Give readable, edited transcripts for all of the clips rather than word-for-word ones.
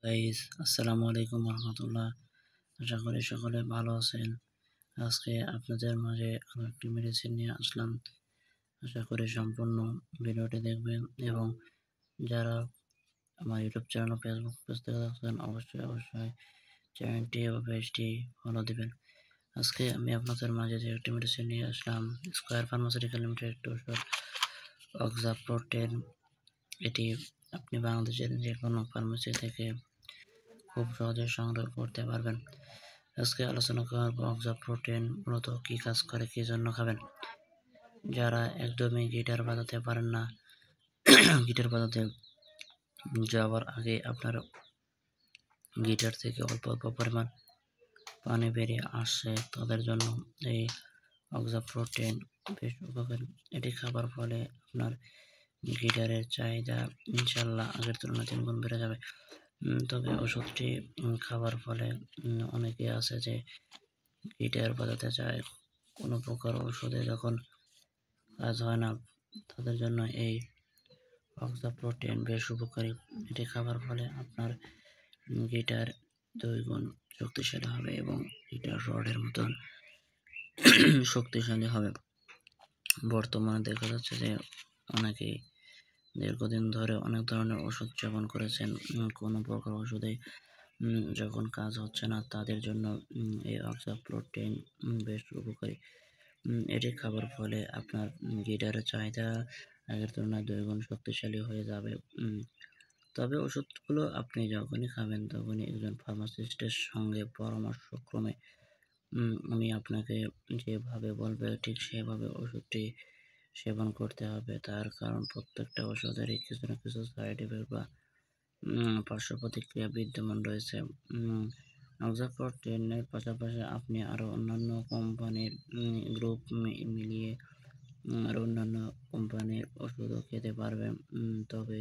Guys, আসসালামু আলাইকুম রহমতুল্লাহ। আশা করি সকলে ভালো আছেন। আজকে আপনাদের মাঝে আরো একটি মেডিসিন নিয়ে আসলাম। আশা করি সম্পূর্ণ ভিডিওটি দেখবেন এবং যারা আমার ইউটিউব চ্যানেল ও ফেসবুক পেজ থেকে দেখছেন অবশ্যই চ্যানেলটি ও পেজটি ফলো দিবেন। আজকে আমি আপনাদের মাঝে যে একটি মেডিসিন নিয়ে আসলাম, স্কয়ার ফার্মাসিউটিক্যাল লিমিটেড একটি ওষুধ অক্সাপ্রোটেন। এটি আপনি বাংলাদেশের যে কোনো ফার্মেসি থেকে খুব সহজে সংগ্রহ করতে পারবেন। আজকে আলোচনা করব অক্সাপ্রোটেন মূলত কি কাজ করে, কি জন্য খাবেন। যারা একদমই গিটার বাজাতে পারেন না, গিটার বাজাতে যাওয়ার আগে আপনার গিটার থেকে অল্প পরিমাণ পানি বেরিয়ে আসছে, তাদের জন্য এই অক্সাপ্রোটেন বেশ উপকারী। এটি খাবার ফলে আপনার গিটারের চাহিদা ইনশাল্লাহ আগের তুলনায় 3 গুণ বেড়ে যাবে। তবে ওষুধটি খাবার ফলে অনেকে আছে যে গিটার বাজাতে চায়, কোনো প্রকার ওষুধে যখন কাজ হয় না, তাদের জন্য এই অক্সাপ্রোটেন বেশ উপকারী। এটি খাবার ফলে আপনার গিটার 2 গুণ শক্তিশালী হবে এবং গিটার রডের মতন শক্তিশালী হবে। বর্তমানে দেখা যাচ্ছে যে অনেকেই দীর্ঘদিন ধরে অনেক ধরনের ওষুধ সেবন করেছেন, কোনো প্রকার ওষুধে যখন কাজ হচ্ছে না, তাদের জন্য এই অক্সাপ্রোটেন বেশ উপকারী। এটি খাবার ফলে আপনার গিটারের চাহিদা আগের তুলনায় 2 গুণ শক্তিশালী হয়ে যাবে। তবে ওষুধগুলো আপনি যখনই খাবেন তখনই একজন ফার্মাসিস্টের সঙ্গে পরামর্শক্রমে উনি আপনাকে যেভাবে বলবে ঠিক সেভাবে ওষুধটি সেবন করতে হবে। তার কারণ প্রত্যেকটা ওষুধেরই কিছু না কিছু সাইড ইফেক্ট বা পার্শ্ব প্রতিক্রিয়া বিদ্যমান রয়েছে। অক্সাপ্রোটেনের পাশাপাশি আপনি আরও অন্যান্য কোম্পানির গ্রুপ মিলিয়ে আরও অন্যান্য কোম্পানির ওষুধও খেতে পারবেন। তবে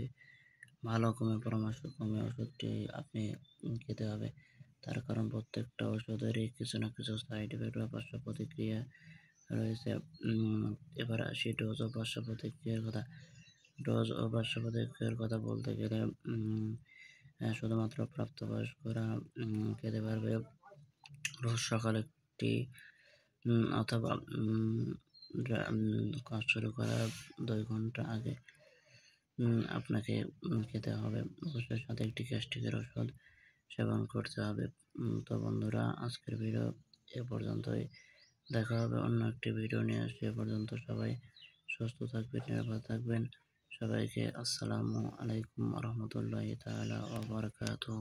ভালো পরামর্শক্রমে ওষুধটি আপনি খেতে হবে। তার কারণ প্রত্যেকটা ওষুধেরই কিছু না কিছু সাইড ইফেক্ট বা পার্শ্ব প্রতিক্রিয়া রয়েছে। এবার আসি ডোজ ও পার্শ্ব প্রতিক্রিয়ার কথা। ডোজ ও পার্শ্ব প্রতিক্রিয়ার কথা বলতে গেলে শুধুমাত্র প্রাপ্তবয়স্করা খেতে পারবে। রোজ সকালে একটি অথবা কাজ শুরু করার 2 ঘন্টা আগে আপনাকে খেতে হবে। অবশ্যই সাথে একটি গ্যাস্ট্রিকের ওষুধ সেবন করতে হবে। তো বন্ধুরা, আজকের ভিডিও এ পর্যন্তই। দেখা হবে অন্য একটি ভিডিও নিয়ে। সে পর্যন্ত সবাই সুস্থ থাকবেন, নিরাপদ থাকবেন। সবাইকে আসসালামু আলাইকুম রহমতুল্লাহি তাআলা ওয়া বারাকাতুহু।